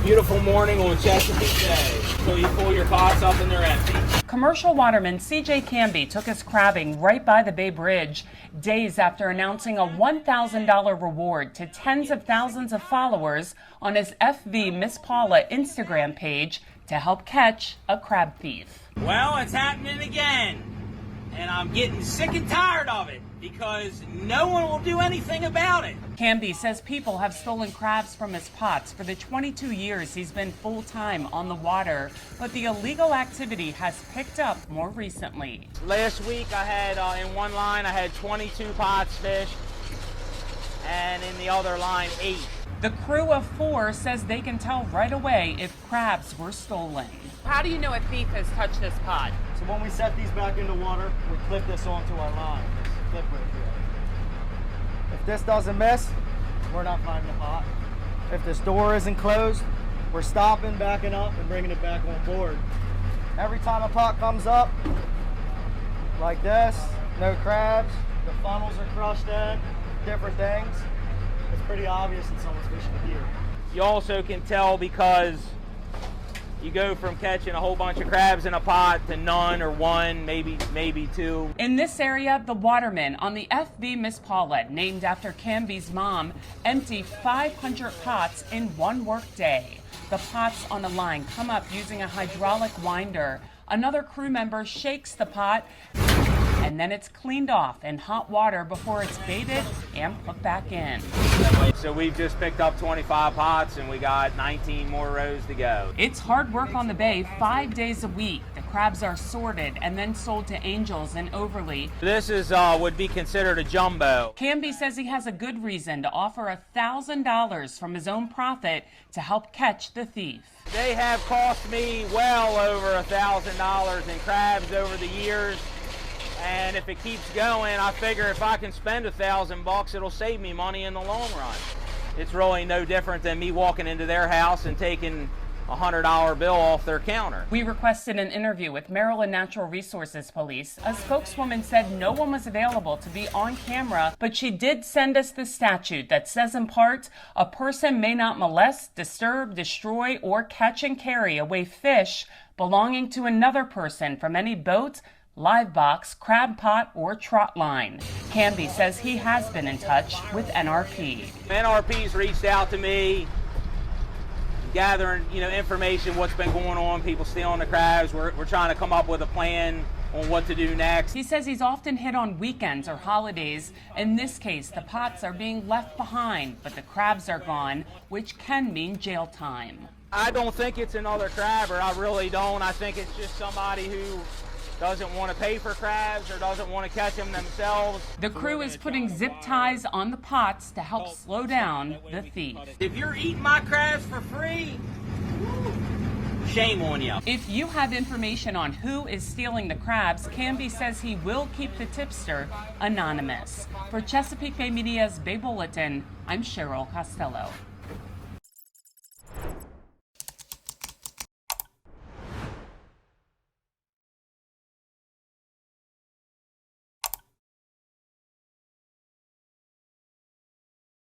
Beautiful morning on Chesapeake Bay. So you pull your pots up and they're empty. Commercial waterman C.J. Canby took his crabbing right by the Bay Bridge days after announcing a $1,000 reward to tens of thousands of followers on his FV Miss Paula Instagram page to help catch a crab thief. Well, it's happening again. And I'm getting sick and tired of it because no one will do anything about it. Canby says people have stolen crabs from his pots for the 22 years he's been full-time on the water, but the illegal activity has picked up more recently. Last week I had, in one line, I had 22 pots fished, and in the other line, 8. The crew of 4 says they can tell right away if crabs were stolen. How do you know a thief has touched this pot? So when we set these back into water, we clip this onto our line. This clip right here. If this doesn't miss, we're not finding the pot. If this door isn't closed, we're stopping, backing up, and bringing it back on board. Every time a pot comes up, like this, no crabs, the funnels are crushed in, different things, it's pretty obvious that someone's fishing here. You also can tell because you go from catching a whole bunch of crabs in a pot to none or one, maybe 2. In this area, the Waterman on the FV Miss Paula, named after Canby's mom, emptied 500 pots in one work day. The pots on the line come up using a hydraulic winder. Another crew member shakes the pot, and then it's cleaned off in hot water before it's baited and put back in. So we've just picked up 25 pots and we got 19 more rows to go. It's hard work on the bay 5 days a week. The crabs are sorted and then sold to Angels in Overly. This is would be considered a jumbo. Canby says he has a good reason to offer $1,000 from his own profit to help catch the thief. They have cost me well over $1,000 in crabs over the years. And if it keeps going, I figure if I can spend $1,000, it'll save me money in the long run. It's really no different than me walking into their house and taking a $100 bill off their counter. We requested an interview with Maryland Natural Resources Police. A spokeswoman said no one was available to be on camera, but she did send us the statute that says in part, a person may not molest, disturb, destroy, or catch and carry away fish belonging to another person from any boat, live box, crab pot, or trot line. Canby says he has been in touch with NRP. NRP's reached out to me, gathering information, what's been going on, people stealing the crabs. We're trying to come up with a plan on what to do next. He says he's often hit on weekends or holidays. In this case, the pots are being left behind, but the crabs are gone, which can mean jail time. I don't think it's another crabber. I really don't. I think it's just somebody who doesn't want to pay for crabs or doesn't want to catch them themselves. The crew is putting zip ties on the pots to help slow down the thief. If you're eating my crabs for free, shame on you. If you have information on who is stealing the crabs, Canby says he will keep the tipster anonymous. For Chesapeake Bay Media's Bay Bulletin, I'm Cheryl Costello.